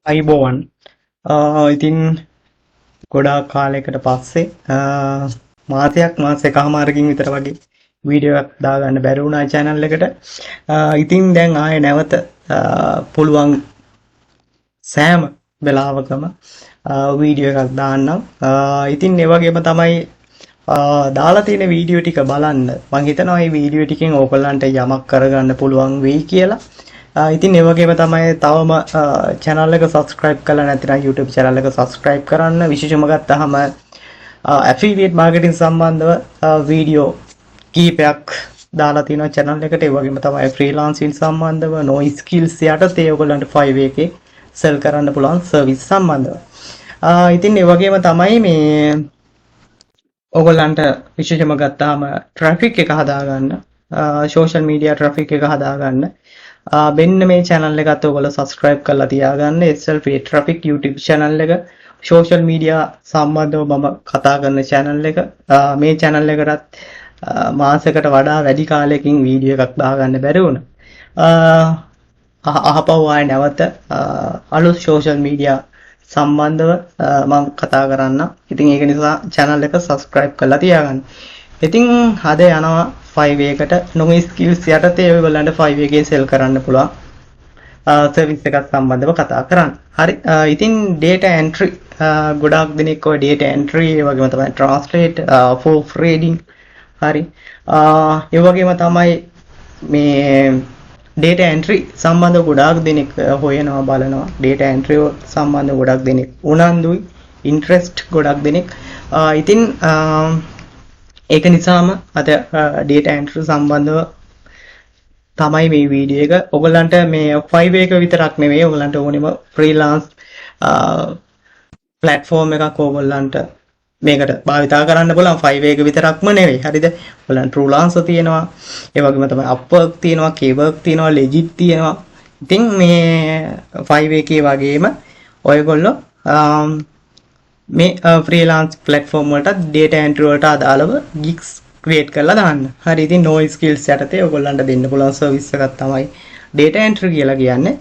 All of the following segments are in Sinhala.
අයිබෝවන් ඉතින් ගොඩාක් කාලයකට පස්සේ මාස එකහමාරකින් විතර වගේ වීඩියෝ එකක් දාගන්න බැරි වුණා channel එකට. ඉතින් දැන් ආයේ නැවත පුළුවන් සෑම වෙලාවකම වීඩියෝ එකක් දාන්නම්. ඉතින් ඒ වගේම තමයි දාලා තියෙන වීඩියෝ ටික බලන්න. මම හිතනවා මේ වීඩියෝ ටිකෙන් ඕගොල්ලන්ට යමක් කරගන්න පුළුවන් වෙයි කියලා. ඉතින් ඒ වගේම තමයි තවම channel එක subscribe කරලා නැත්නම් YouTube channel එක subscribe කරන්න. විශේෂම ගත්තාම affiliate marketing සම්බන්ධව වීඩියෝ කීපයක් දාලා තියෙනවා channel එකට. ඒ වගේම තමයි freelancing සම්බන්ධව no skills යටතේ ඔයගොල්ලන්ට Fiverr එකේ sell කරන්න පුළුවන් service සම්බන්ධව. ඉතින් ඒ වගේම තමයි මේ ඔයගොල්ලන්ට විශේෂම ගත්තාම traffic එක හදාගන්න, social media traffic එක හදාගන්න මෙන්න මේ channel එකත් ඔයගොල්ලෝ subscribe කරලා තියාගන්න. self traffic YouTube channel එක, social media සම්බන්ධව මම කතා කරන channel එක. මේ channel එකටත් මාසයකට වඩා වැඩි කාලයකින් වීඩියෝ එකක් දාගන්න බැරි වුණා. අහපව් ආයේ නැවත අලුත් social media සම්බන්ධව මම කතා කරන්න. ඉතින් ඒක නිසා channel එක subscribe කරලා තියාගන්න. ඉතින් අද යනවා Fiverr එකට no skills යටතේ ඔයගොල්ලන්ට Fiverr එකේ sell කරන්න පුළුවන් service එකක් සම්බන්ධව කතා කරන්න. හරි. ඉතින් data entry ගොඩාක් දෙනෙක් ඔය data entry ඒ වගේම තමයි translate proofreading හරි. ඒ වගේම තමයි මේ data entry සම්බන්ධව ගොඩාක් දෙනෙක් හොයනවා බලනවා. data entry සම්බන්ධව ගොඩාක් දෙනෙක් උනන්දුයි, interest ගොඩාක් දෙනෙක්. ඉතින් ඒක නිසාම අද data entry සම්බන්ධව තමයි මේ වීඩියෝ එක. ඔයගලන්ට මේ Fiverr එක විතරක් නෙවෙයි, ඔයගලන්ට ඕනෙම freelance platform එකක් ඔයගලන්ට මේකට භාවිතා කරන්න පුළුවන්. Fiverr එක විතරක්ම නෙවෙයි. හරිද? ඔයගලන්ට freelancer තියෙනවා. ඒ වගේම තමයි Upwork තියෙනවා, Canva තියෙනවා, Legit තියෙනවා. ඉතින් මේ Fiverr එකේ වගේම ඔයගොල්ලෝ මේ freelance platform වලට data entry වලට අදාළව gigs create කරලා දාන්න. හරි. ඉතින් no skills යටතේ ඔයගොල්ලන්ට දෙන්න පුළුවන් service එකක් තමයි data entry කියලා කියන්නේ.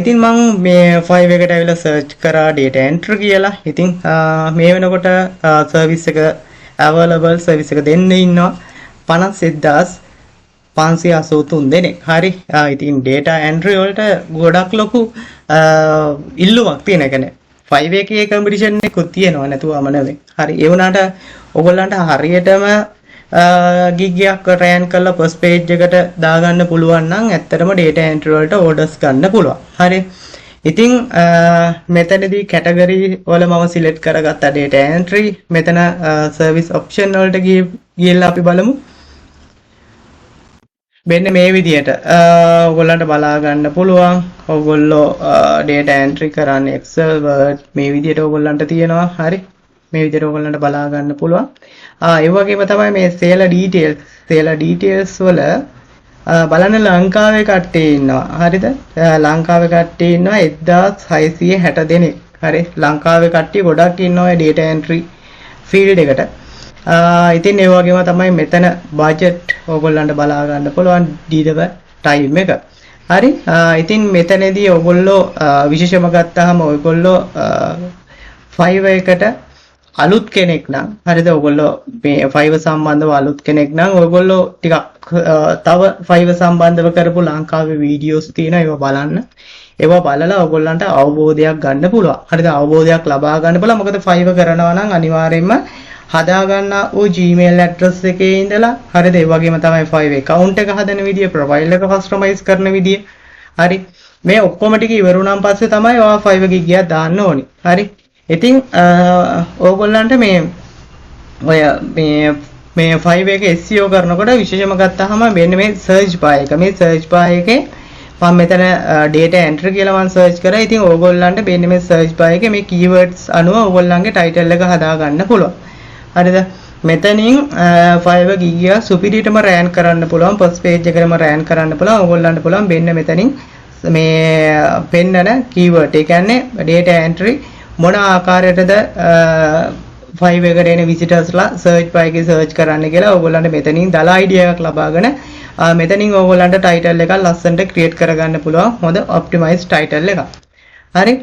ඉතින් මම මේ Fiverr එකට ඇවිල්ලා search කරා data entry කියලා. ඉතින් මේ වෙනකොට service එක available service එක දෙන්න ඉන්නවා 51583 දෙනෙක්. හරි. ඉතින් data entry වලට ගොඩක් ලොකු ඉල්ලුමක් තියෙන. කියන්නේ Fiverr එකේ කම්පිටිෂන් එකකුත් තියෙනවා නැතුවම නෙවෙයි. හරි. ඒ වුණාට ඔයගොල්ලන්ට හරියටම gig එකක් රෑන් කරලා first page එකට දාගන්න පුළුවන් නම් ඇත්තටම data entry වලට orders ගන්න පුළුවන්. හරි. ඉතින් මෙතනදී category වල මම select කරගත්තා data entry. මෙතන service option වලට ගිහලා අපි බලමු. මෙන්න මේ විදිහට ඔයගොල්ලන්ට බලා ගන්න පුළුවන්. ඔයගොල්ලෝ data entry කරන්නේ Excel Word මේ විදිහට ඔයගොල්ලන්ට තියෙනවා. හරි. මේ විදිහට ඔයගොල්ලන්ට බලා ගන්න පුළුවන්. ඒ වගේම තමයි මේ seller details වල බලන්න ලංකාවේ කට්ටිය ඉන්නවා. හරිද? ලංකාවේ කට්ටිය ඉන්නවා 1660 දෙනෙක්. හරි. ලංකාවේ කට්ටිය ගොඩක් ඉන්නවා මේ data entry field එකට. ඉතින් ඒ වගේම තමයි මෙතන budget ඔයගොල්ලන්ට බලා ගන්න පුළුවන් දීදව time එක. හරි. ඉතින් මෙතනදී ඔයගොල්ලෝ විශේෂම ගත්තාම ඔයගොල්ලෝ Fiverr එකට අලුත් කෙනෙක් නම් හරිද? ඔයගොල්ලෝ මේ Fiverr සම්බන්ධව අලුත් කෙනෙක් නම් ඔයගොල්ලෝ ටිකක් තව Fiverr සම්බන්ධව කරපු ලංකාවේ වීඩියෝස් තියෙනවා. ඒවා බලන්න. ඒවා බලලා ඔයගොල්ලන්ට අවබෝධයක් ගන්න පුළුවන්. හරිද? අවබෝධයක් ලබා ගන්න පුළුවන්. මොකද Fiverr කරනවා නම් අනිවාර්යයෙන්ම හදා ගන්න ඕ Gmail address එකේ ඉඳලා හරිද? ඒ වගේම තමයි Fiverr account එක හදන විදිය, profile එක customize කරන විදිය. හරි. මේ ඔක්කොම ටික ඉවරුණාන් පස්සේ තමයි ඔයා Fiverr gig එකක් දාන්න ඕනේ. හරි. ඉතින් ඕගොල්ලන්ට මේ ඔය මේ Fiverr එක SEO කරනකොට විශේෂම ගත්තාම මෙන්න මේ search bar එක. මේ search bar එකේ මම මෙතන data entry කියලා මම search කරා. ඉතින් ඕගොල්ලන්ට මෙන්න මේ search bar එකේ මේ keywords අනුව ඕගොල්ලන්ගේ title එක හදා ගන්න පුළුවන්. හරිද? මෙතනින් Fiverr gig එක සුපිරියටම රෑන් කරන්න පුළුවන්. first page එකේම රෑන් කරන්න පුළුවන්. ඕගොල්ලන්ට පුළුවන් මෙන්න මෙතනින් මේ පෙන්නන keyword. ඒ කියන්නේ data entry මොන ආකාරයටද Fiverr එකට එන visitorsලා search bar එකේ search කරන්න කියලා ඕගොල්ලන්ට මෙතනින් දාලා idea එකක් ලබාගෙන මෙතනින් ඕගොල්ලන්ට title එකක් ලස්සනට create කරගන්න පුළුවන්. හොඳ optimized title එකක්. හරි.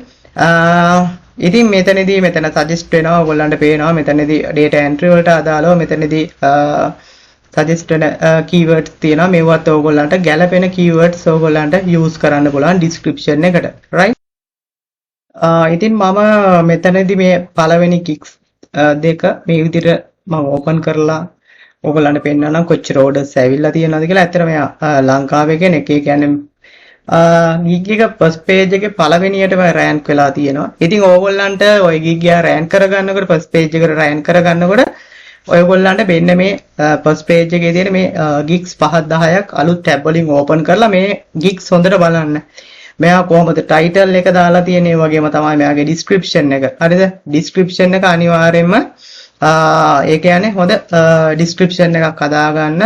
ඉතින් මෙතනදී මෙතන සජෙස්ට් වෙනවා ඔයගොල්ලන්ට පේනවා මෙතනදී data entry වලට අදාළව මෙතනදී සජෙස්ට් වෙන keywords තියෙනවා මේවත් ඔයගොල්ලන්ට ගැළපෙන keywords ඔයගොල්ලන්ට use කරන්න පුළුවන් description එකට right ඉතින් මම මෙතනදී මේ පළවෙනි gigs දෙක මේ විදිහට මම open කරලා ඔයගොල්ලන්ට පෙන්නන්නම් කොච්චර orders ඇවිල්ලා තියෙනවද කියලා. ඇත්තට මෙයා ලංකාවේ කෙනෙක්. ඒ කියන්නේ gig එක first page එකේ පළවෙනියටම rank වෙලා තියෙනවා. ඉතින් ඕගොල්ලන්ට ওই gig එක rank කරගන්නකොට first page එකට rank කරගන්නකොට ඔයගොල්ලන්ට මෙන්න මේ first page එකේ තියෙන මේ gigs 5-10ක් අලුත් tab වලින් open කරලා මේ gigs හොඳට බලන්න. මෙයා කොහොමද title එක දාලා තියෙන්නේ වගේම තමයි මෙයාගේ description එක. හරිද? description එක අනිවාර්යයෙන්ම ඒ කියන්නේ හොඳ description එකක් හදාගන්න.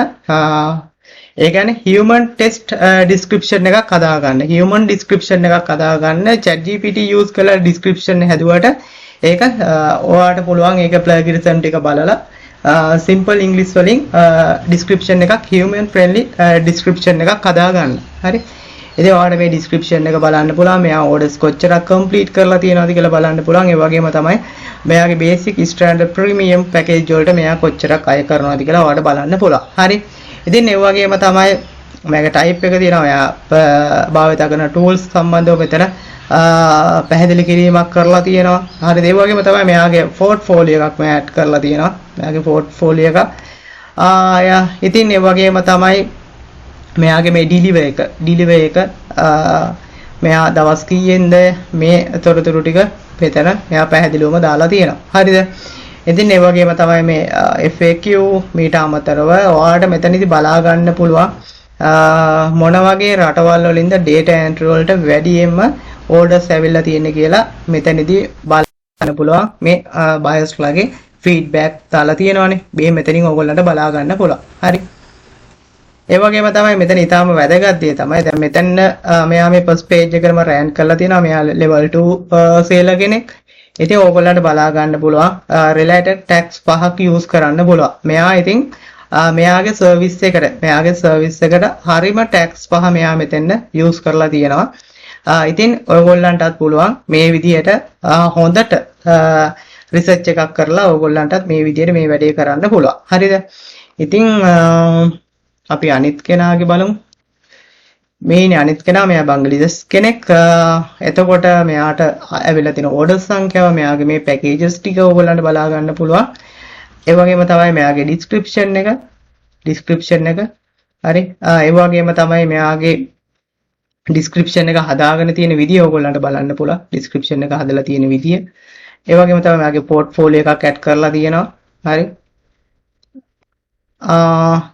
ඒ කියන්නේ human test description එකක් හදාගන්න. human description එකක් හදාගන්න ChatGPT use කරලා description හැදුවට ඒක ඔයාලට පුළුවන් ඒක plagiarism ටික බලලා simple english වලින් description එකක් human friendly description එකක් හදාගන්න. හරි. ඉතින් ඔයාලට මේ description එක බලන්න පුළුවන්. මෙයා orders කොච්චරක් complete කරලා තියෙනවද කියලා බලන්න පුළුවන්. ඒ වගේම තමයි මෙයාගේ basic standard premium package වලට මෙයා කොච්චරක් අය කරනවද කියලා ඔයාලට බලන්න පුළුවන්. හරි. ඉතින් ඒ වගේම තමයි මගේ type එක තියෙනවා. එයා භාවිත කරන tools සම්බන්ධව මෙතන පැහැදිලි කිරීමක් කරලා තියෙනවා. හරිද? ඒ වගේම තමයි මෙයාගේ portfolio එකක් මම add කරලා තියෙනවා. මෙයාගේ portfolio එක. ඉතින් ඒ වගේම තමයි මෙයාගේ මේ deliver එක මෙයා දවස් කීයෙන්ද මේ තොරතුරු ටික මෙතන මෙයා පැහැදිලිවම දාලා තියෙනවා. හරිද? ඉතින් ඒ වගේම තමයි මේ FAQ මීට අමතරව ඔයාලට මෙතනදී බලා ගන්න පුළුවන් මොන වගේ රටවල් වලින්ද data entry වලට වැඩියෙන්ම orders ඇවිල්ලා තියෙන්නේ කියලා මෙතනදී බලන්න පුළුවන්. මේ buyers ලගේ feedback දාලා තියෙනවානේ. මේ මෙතනින් ඔයගොල්ලන්ට බලා ගන්න පුළුවන්. හරි. ඒ වගේම තමයි මෙතන ඊටාම වැදගත් දේ තමයි දැන් මෙතන මෙයා මේ first page එකේම rank කරලා තියෙනවා. මෙයා level 2 seller කෙනෙක්. ඉතින් ඕගොල්ලන්ට බලා ගන්න පුළුවන් related tags 5ක් use කරන්න පුළුවන්. මෙයා ඉතින් මෙයාගේ service එකට හරිම tags 5 මෙයා මෙතෙන් use කරලා තියෙනවා. ඉතින් ඔයගොල්ලන්ටත් පුළුවන් මේ විදිහට හොඳට research එකක් කරලා ඔයගොල්ලන්ටත් මේ විදිහට මේ වැඩේ කරන්න පුළුවන්. හරිද? ඉතින් අපි අනිත් කෙනාගේ බලමු. මේනේ අනිත් කෙනා මෙයා බංග්ලාදේශ කෙනෙක්. එතකොට මෙයාට ඇවිල්ලා තියෙන order සංඛ්‍යාව මෙයාගේ මේ packages ටික ඔයගොල්ලන්ට බලා ගන්න පුළුවන්. ඒ වගේම තමයි මෙයාගේ description එක. හරි. ඒ වගේම තමයි මෙයාගේ description එක හදාගෙන තියෙන විදිය ඔයගොල්ලන්ට බලන්න පුළුවන්. description එක හදලා තියෙන විදිය. ඒ වගේම තමයි මෙයාගේ portfolio එකක් add කරලා තියෙනවා. හරි.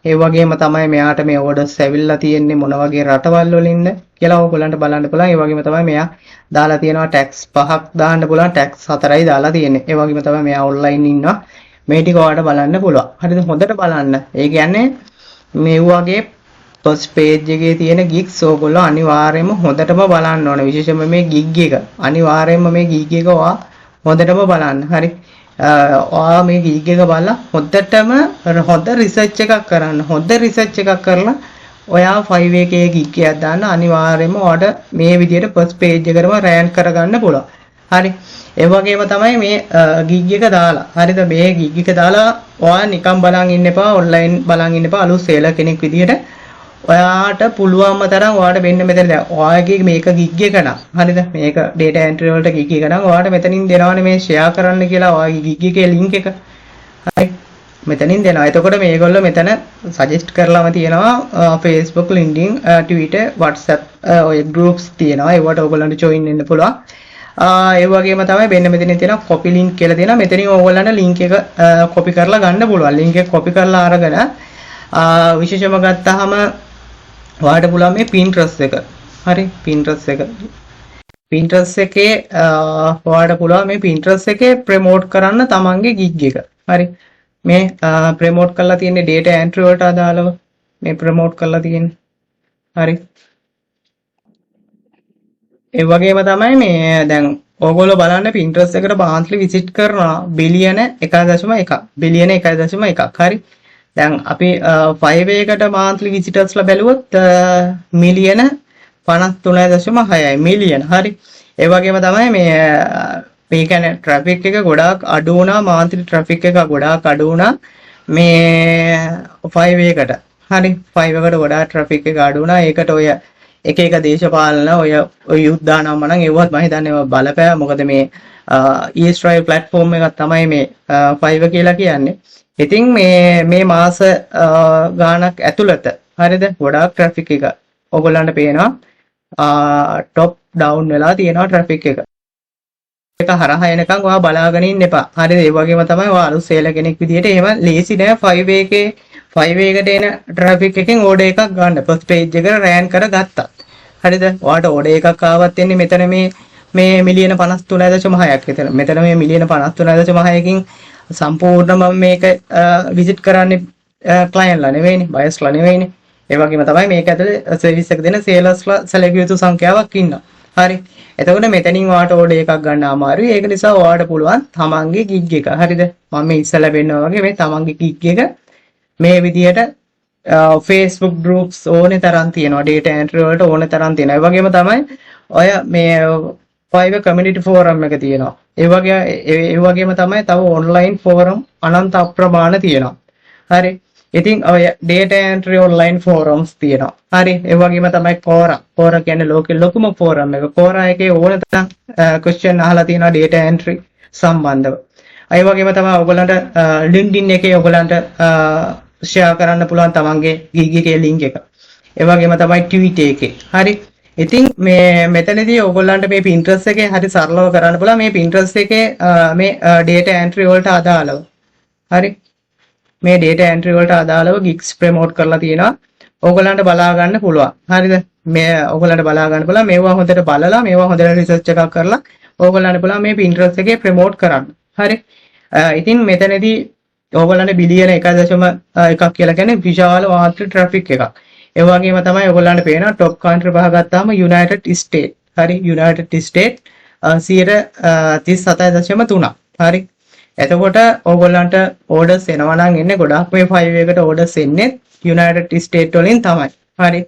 ඒ වගේම තමයි මෙයාට මේ orders ඇවිල්ලා තියෙන්නේ මොන වගේ රටවල් වලින්ද කියලා ඔයගොල්ලන්ට බලන්න පුළුවන්. ඒ වගේම තමයි මෙයා දාලා තියෙනවා tax 5ක් දාන්න පුළුවන්. tax 4යි දාලා තියෙන්නේ. ඒ වගේම තමයි මෙයා online ඉන්නවා. මේ ටික ඔයාලට බලන්න පුළුවන්. හරිද? හොඳට බලන්න. ඒ කියන්නේ මේ වගේ first page එකේ තියෙන gigs ඔයගොල්ලෝ අනිවාර්යයෙන්ම හොඳටම බලන්න ඕනේ. විශේෂයෙන්ම මේ gig එක. අනිවාර්යයෙන්ම මේ gig එක ඔයා හොඳටම බලන්න. හරි. ඔයා මේ gig එක බලලා හොඳටම හොඳ රිසර්ච් එකක් කරන්න. හොඳ රිසර්ච් එකක් කරලා ඔයා 5 එකේ gig එකක් දාන්න අනිවාර්යයෙන්ම ඔයාට මේ විදිහට first page එකටම rank කරගන්න පුළුවන්. හරි. ඒ වගේම තමයි මේ gig එක දාලා. හරිද? මේ gig එක දාලා ඔයා නිකන් බලන් ඉන්න එපා. online බලන් ඉන්න එපා. අලුත් seller කෙනෙක් විදිහට ඔයාට පුළුවන්ම තරම් ඔයාට වෙන්න මෙතන දැන් ඔයාගේ මේක gig එක නා. හරිද? මේක data entry වලට gig එක නම් ඔයාට මෙතනින් දෙනවනේ මේ share කරන්න කියලා ඔයාගේ gig එකේ link එක. හරි. මෙතනින් දෙනවා. එතකොට මේගොල්ලෝ මෙතන suggest කරලාම තියෙනවා Facebook, LinkedIn, Twitter, WhatsApp ඔය groups තියෙනවා. ඒවට ඔයගොල්ලන්ට join වෙන්න පුළුවන්. ඒ වගේම තමයි මෙන්න මෙතනින් තියෙනවා copy link කියලා තියෙනවා. මෙතනින් ඔයගොල්ලන්ට link එක copy කරලා ගන්න පුළුවන්. link එක copy කරලා අරගෙන විශේෂම ගත්තාම ඔයාලට පුළුවන් මේ Pinterest එක. හරි. Pinterest එකේ ඔයාලට පුළුවන් මේ Pinterest එකේ promote කරන්න තමන්ගේ gig එක. හරි. මේ promote කරලා තියෙන්නේ data entry වලට අදාළව මේ promote කරලා තියෙන්නේ. හරි. ඒ වගේම තමයි මේ දැන් ඕගොල්ලෝ බලන්න Pinterest එකට monthly visit කරනවා බිලියන 1.1 බිලියන 1.1 හරි. දැන් අපි 5 එකකට monthly visitors ලා බැලුවොත් මිලියන 53.6යි මිලියන. හරි. ඒ වගේම තමයි මේ කියන්නේ ට්‍රැෆික් එක ගොඩාක් අඩු වුණා, මාන්ත්‍රි ට්‍රැෆික් එක ගොඩාක් අඩු වුණා මේ 5 එකට. හරි 5 එකට ගොඩාක් ට්‍රැෆික් එක අඩු වුණා. ඒකට ඔය එක දේශපාලන ඔය යුද්ධ දානම්ම නම් ඒවත් මම හිතන්නේ ඒවා බලපෑ. මොකද මේ e-strive platform එකක් තමයි මේ Fiverr කියලා කියන්නේ. ඉතින් මේ මාස ගාණක් ඇතුළත හරිද ගොඩාක් ට්‍රැෆික් එක ඔයගොල්ලන්ට පේනවා ටොප් ඩවුන් වෙලා තියෙනවා ට්‍රැෆික් එක. ඒක හරහා එනකන් ඔයා බලාගෙන ඉන්න එපා. හරිද? ඒ වගේම තමයි ඔයා අලුත් සේල කෙනෙක් විදිහට එහෙම ලේසි නෑ 5 එකේ 5 එකට එන ට්‍රැෆික් එකෙන් ඕඩර් එකක් ගන්න. ෆස්ට් පේජ් එකට රෑන්ක් කරගත්තා. හරිද? ඔයාට ඕඩර් එකක් ආවත් එන්නේ මෙතන මේ මිලියන 53.6ක් විතර. මෙතන මේ මිලියන 53.6කින් සම්පූර්ණ මම මේක විසිට් කරන්නේ ක්ලයන්ට්ලා නෙවෙයිනේ, බයස්ලා නෙවෙයිනේ. ඒ වගේම තමයි මේක ඇතුලේ සර්විස් එක දෙන සේලර්ස්ලා සැලකිය යුතු සංඛ්‍යාවක් ඉන්නවා. හරි. එතකොට මෙතනින් ඔයාට ඕඩර් එකක් ගන්න අමාරුයි. ඒක නිසා ඔයාට පුළුවන් තමන්ගේ ගිග් එක. හරිද? මම මේ ඉස්සලා වෙන්නවා වගේ මේ තමන්ගේ ගිග් එක මේ විදියට Facebook groups ඕනේ තරම් තියෙනවා. data entry වලට ඕනේ තරම් තියෙනවා. ඒ වගේම තමයි ඔය මේ Fiverr community forum එක තියෙනවා. ඒ වගේම තමයි තව online forum අනන්ත අප්‍රමාණ තියෙනවා. හරි. ඉතින් ඔය data entry online forums තියෙනවා. හරි. ඒ වගේම තමයි Quora කියන්නේ ලෝකෙ ලොකුම forum එක. Quora එකේ ඕන තරම් question අහලා තියෙනවා data entry සම්බන්ධව. ඒ වගේම තමයි ඔයගොල්ලන්ට LinkedIn එකේ ඔයගොල්ලන්ට share කරන්න පුළුවන් තමන්ගේ gig එකේ link එක. ඒ වගේම තමයි Twitter එකේ. හරි. ඉතින් මෙතනදී ඔයගොල්ලන්ට මේ Pinterest එකේ හරි සරලව කරන්න පුළුවන්. මේ Pinterest එකේ මේ data entry වලට අදාළව. හරි. මේ data entry වලට අදාළව gigs promote කරලා තියෙනවා. ඕගොල්ලන්ට බලා ගන්න පුළුවන්. හරිද? මේ ඕගොල්ලන්ට බලා ගන්න පුළුවන්. මේවා හොඳට බලලා මේවා හොඳට රිසර්ච් එකක් කරලා ඕගොල්ලන්ට පුළුවන් මේ Pinterest එකේ promote කරන්න. හරි. ඉතින් මෙතනදී ඕගොල්ලන්ට බිලියන 1.1 කියලා කියන්නේ විශාල මාත්‍ර traffic එකක්. ඒ වගේම තමයි ඕගොල්ලන්ට පේනවා top country පහ ගත්තාම United States. හරි. United States 37.3. හරි. එතකොට ඕගොල්ලන්ට orders එනවා නම් එන්නේ ගොඩාක් මේ 5 එකට orders එන්නේ United States වලින් තමයි. හරි.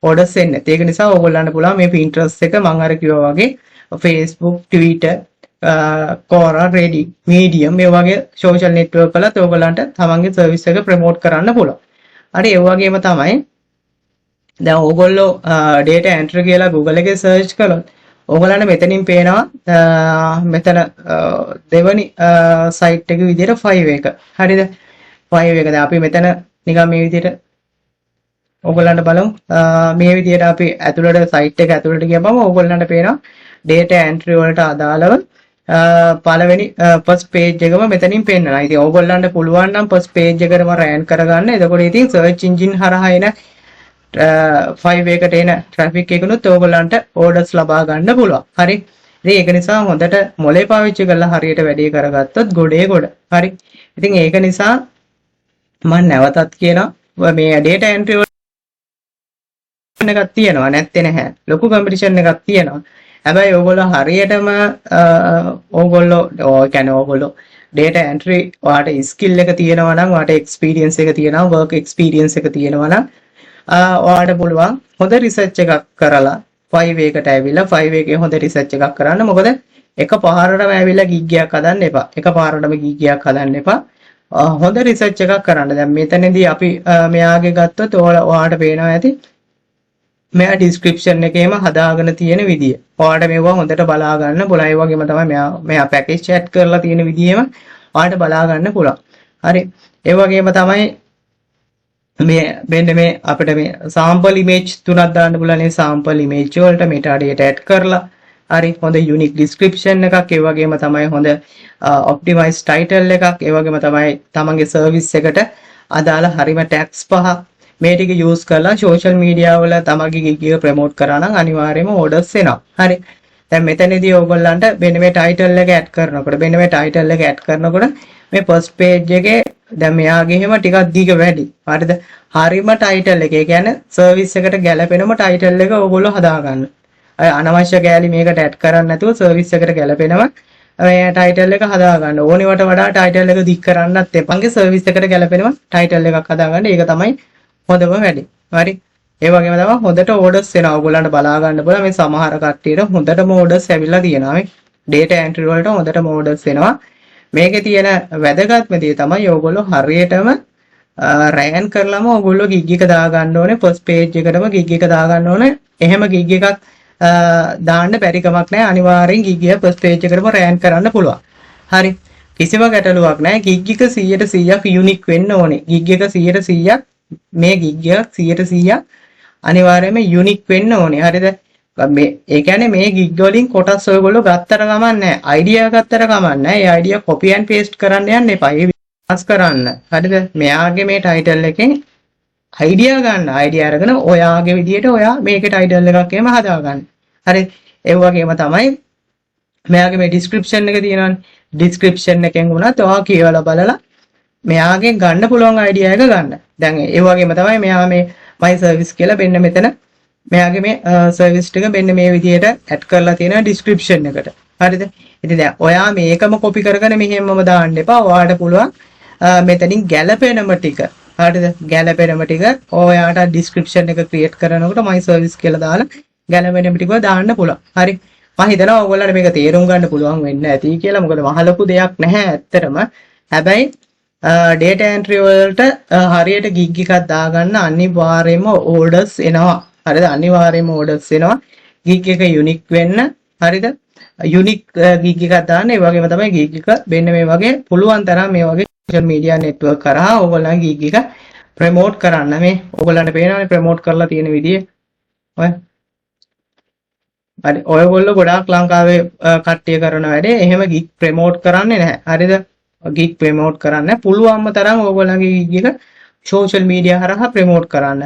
orders එන්නේ. ඒක නිසා ඕගොල්ලන්ට පුළුවන් මේ Pinterest එක මම අර කිව්වා වගේ Facebook, Twitter, Quora, Reddit, Medium මේ වගේ social network වලත් ඕගොල්ලන්ට තමන්ගේ service එක promote කරන්න පුළුවන්. හරි. ඒ වගේම තමයි දැන් ඕගොල්ලෝ data entry කියලා Google එකේ search කළොත් ඕගොල්ලන්ට මෙතනින් පේනවා මෙතන දෙවනි site එක විදිහට 5 එක. හරිද? 5 එක. දැන් අපි මෙතන නිකන් මේ විදිහට ඕගොල්ලන්ට බලමු. මේ විදිහට අපි ඇතුළට site එක ඇතුළට ගියපම ඕගොල්ලන්ට පේනවා data entry වලට අදාළව පළවෙනි first page එකම මෙතනින් පෙන්නනවා. ඉතින් ඕගොල්ලන්ට පුළුවන් නම් first page එකටම rank කරගන්න. එතකොට ඉතින් search engine හරහා එන 5 එකට එන traffic එකනොත් ඕගොල්ලන්ට orders ලබා ගන්න පුළුවන්. හරි. ඉතින් ඒක නිසා හොඳට මොලේ පාවිච්චි කරලා හරියට වැඩේ කරගත්තොත් ගොඩේ ගොඩ. හරි. ඉතින් ඒක නිසා මම නැවතත් කියනවා මේ data entry එකක් තියෙනවා නැත්තේ නැහැ. ලොකු competition එකක් තියෙනවා. හැබැයි ඕගොල්ලෝ හරියටම ඕගොල්ලෝ data entry ඔයාට skill එක තියෙනවා නම් ඔයාට experience එක තියෙනවා work experience එක තියෙනවා නම් ඔයාට පුළුවන් හොඳ රිසර්ච් එකක් කරලා 5 එකට ඇවිල්ලා 5 එකේ හොඳ රිසර්ච් එකක් කරන්න. මොකද එක පාරටම ඇවිල්ලා ගිග් එකක් හදන්න එපා. එක පාරටම ගිග් එකක් හදන්න එපා. හොඳ රිසර්ච් එකක් කරන්න. දැන් මෙතනදී අපි මෙයාගේ ගත්තොත් ඔයාට පේනවා ඇති මෙයා description එකේම හදාගෙන තියෙන විදිය. ඔයාලට මේවා හොඳට බලා ගන්න පුළුවන්. ඒ වගේම තමයි මෙයා package chat කරලා තියෙන විදියම ඔයාලට බලා ගන්න පුළුවන්. හරි. ඒ වගේම තමයි මෙන්න මේ අපිට මේ sample image තුනක් දාන්න පුළුවන්. මේ sample image වලට metadata add කරලා හරි හොඳ unique description එකක්, ඒ වගේම තමයි හොඳ optimized title එකක්, ඒ වගේම තමයි තමන්ගේ service එකට අදාළ හරිම tags පහ මේ ටික use කරලා social media වල තමන්ගේ gig එක promote කරා නම් අනිවාර්යයෙන්ම orders එනවා. හරි. දැන් මෙතනදී ඕගොල්ලන්ට මෙන්න මේ title එක add කරනකොට මේ first page එකේ දැන් මෙයාගේ එහෙම ටිකක් දිග වැඩි. හරිද? හරිම title එක. ඒ කියන්නේ service එකට ගැලපෙනම title එක ඕගොල්ලෝ හදා ගන්න. අනවශ්‍ය ගෑලි මේකට add කරන්නේ නැතුව service එකට ගැලපෙනම මේ title එක හදා ගන්න. ඕනෙවට වඩා title එක දික් කරන්නත් එපා. service එකට ගැලපෙනම title එකක් හදා ගන්න. ඒක තමයි හොඳම වැඩේ. හරි. ඒ වගේම තමයි හොඳට ඕඩර්ස් එනවා. ඔයගොල්ලන්ට බලා ගන්න පුළුවන් මේ සමහර කට්ටියට හොඳටම ඕඩර්ස් ඇවිල්ලා තියෙනවා. මේ data entry වලට හොඳටම ඕඩර්ස් එනවා. මේකේ තියෙන වැදගත්ම දේ තමයි ඔයගොල්ලෝ හරියටම රෑන් කරලාම ඔයගොල්ලෝ gig එක දා ගන්න ඕනේ. first page එකටම gig එක දා ගන්න ඕනේ. එහෙම gig එකක් දාන්න බැරි කමක් නැහැ. අනිවාර්යෙන් gig එක first page එකටම රෑන් කරන්න පුළුවන්. හරි. කිසිම ගැටලුවක් නැහැ. gig එක 100%ක් යුනික් වෙන්න ඕනේ. gig එක 100%ක් මේ gig එක 100%ක් අනිවාර්යයෙන්ම යුනික් වෙන්න ඕනේ. හරිද? මේ ඒ කියන්නේ මේ gig වලින් කොටස් ඔයගොල්ලෝ ගත්තට කමක් නැහැ. අයිඩියා ගත්තට කමක් නැහැ. ඒ අයිඩියා copy and paste කරන්න යන්න එපා. ඒ විනාශ කරන්න. හරිද? මෙයාගේ මේ title එකෙන් අයිඩියා ගන්න. අයිඩියා අරගෙන ඔයාගේ විදියට ඔයා මේකේ title එකක් එහෙම හදාගන්න. හරි. ඒ වගේම තමයි මෙයාගේ මේ description එක තියෙනවානේ. description එකෙන් උනත් ඔයා කියවලා බලලා මෙයාගෙන් ගන්න පුළුවන් අයිඩියා එක ගන්න. දැන් ඒ වගේම තමයි මෙයා මේ my service කියලා මෙන්න මෙතන මෙයාගේ මේ සර්විස් ටික මෙන්න මේ විදිහට ඇඩ් කරලා තියෙනවා description එකට. හරිද? ඉතින් දැන් ඔයා මේකම copy කරගෙන මෙහෙමම දාන්න එපා. ඔයාට පුළුවන් මෙතනින් ගැළපෙනම ටික. හරිද? ගැළපෙනම ටික ඔයාට description එක create කරනකොට my service කියලා දාලා ගැළපෙනම ටික දාන්න පුළුවන්. හරි. මම හිතනවා ඔයගොල්ලන්ට මේක තේරුම් ගන්න පුළුවන් වෙන්න ඇති කියලා. මොකද මහලොකු දෙයක් නැහැ ඇත්තටම. හැබැයි data entry වලට හරියට gig එකක් දාගන්න අනිවාර්යයෙන්ම orders එනවා. හරිද? අනිවාර්යයෙන්ම orders එනවා. gig එක unique වෙන්න. හරිද? unique gig එකක් දාන්න. ඒ වගේම තමයි gig එක මෙන්න මේ වගේ පුළුවන් තරම් මේ වගේ social media network කරා ඔයගොල්ලන්ගේ gig එක promote කරන්න. මේ ඔයගොල්ලන්ට පේනවානේ promote කරලා තියෙන විදිය. ඔය හරි ඔයගොල්ලෝ ගොඩාක් ලංකාවේ කට්ටිය කරන වැඩේ එහෙම gig promote කරන්නේ නැහැ. හරිද? gig promote කරන්න පුළුවන්ම තරම් ඔයගොල්ලන්ගේ gig එක social media හරහා promote කරන්න.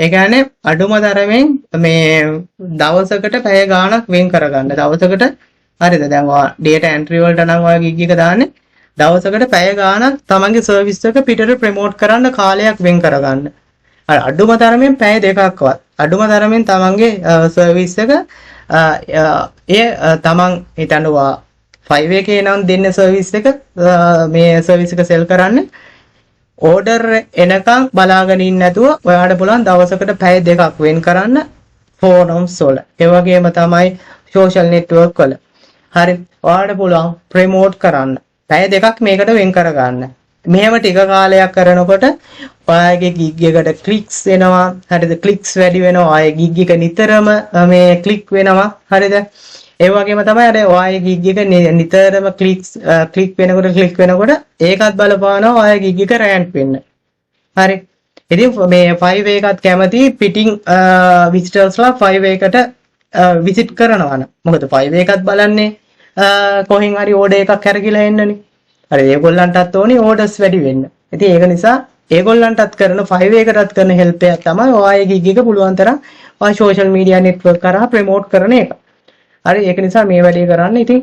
ඒ කියන්නේ අඩුම තරමින් මේ දවසකට පැය ගාණක් වෙන් කරගන්න. දවසකට හරිද? දැන් ඔයා data entry වලට නම් ඔයා gig එක දාන්නේ දවසකට පැය ගාණක් තමන්ගේ service එක පිටට promote කරන්න කාලයක් වෙන් කරගන්න. අඩුම තරමින් පැය දෙකක්වත් අඩුම තරමින් තමන්ගේ service එක තමන් හිතනවා 5 එකේ නම් දෙන්න සර්විස් එක මේ සර්විස් එක සෙල් කරන්න ඕඩර් එනකම් බලාගෙන ඉන්න නැතුව ඔයාලට පුළුවන් දවසකට පැය දෙකක් වෙන් කරන්න ෆෝරම්ස් වල. ඒ වගේම තමයි සෝෂල් නෙට්වර්ක් වල. හරි. ඔයාලට පුළුවන් ප්‍රොමෝට් කරන්න. පැය දෙකක් මේකට වෙන් කරගන්න. මෙහෙම ටික කාලයක් කරනකොට ඔයාගේ gig එකට ක්ලික්ස් එනවා. හරිද? ක්ලික්ස් වැඩි වෙනවා. ඔයාගේ gig එක නිතරම මේ ක්ලික් වෙනවා. හරිද? ඒ වගේම තමයි අර ඔයාගේ gig එක නිතරම ක්ලික් වෙනකොට ඒකත් බලපානවා ඔයාගේ gig එක රෑන්ක් වෙන්න. හරි. ඉතින් මේ 5 එකත් කැමති පිටින් විසිටර්ස්ලා 5 එකට විසිට් කරනවා නම්. මොකද 5 එකත් බලන්නේ කොහෙන් හරි ඕඩර් එකක් අරගිලා එන්නනේ. හරි ඒගොල්ලන්ටත් ඕනේ ඕඩර්ස් වැඩි වෙන්න. ඉතින් ඒක නිසා ඒගොල්ලන්ටත් කරන 5 එකටත් කරන හෙල්ප් එක තමයි ඔයාගේ gig එක පුළුවන් තරම් ඔයා social media network කරා ප්‍රොමෝට් කරන එක. හරි ඒක නිසා මේ වැඩේ කරන්න. ඉතින්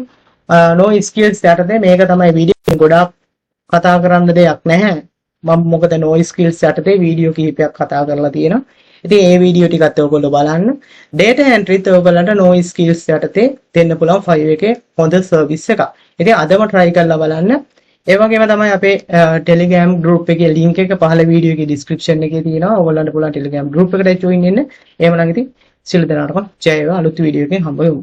no skills යටතේ මේක තමයි වීඩියෝ ගොඩාක් කතා කරන්න දෙයක් නැහැ. මම මොකද no skills යටතේ වීඩියෝ කිහිපයක් කතා කරලා තියෙනවා. ඉතින් ඒ වීඩියෝ ටිකත් ඔයගොල්ලෝ බලන්න. data entryත් ඔයගොල්ලන්ට no skills යටතේ දෙන්න පුළුවන් 5 එකේ හොඳ සර්විස් එකක්. ඉතින් අදම try කරලා බලන්න. ඒ වගේම තමයි අපේ Telegram group එකේ link එක පහළ වීඩියෝ එකේ description එකේ තියෙනවා. ඔයගොල්ලන්ට පුළුවන් Telegram group එකට join වෙන්න. එහෙමනම් ඉතින් සියලු දෙනාටම ජය වේවා. අලුත් වීඩියෝ එකකින් හම්බ වෙමු.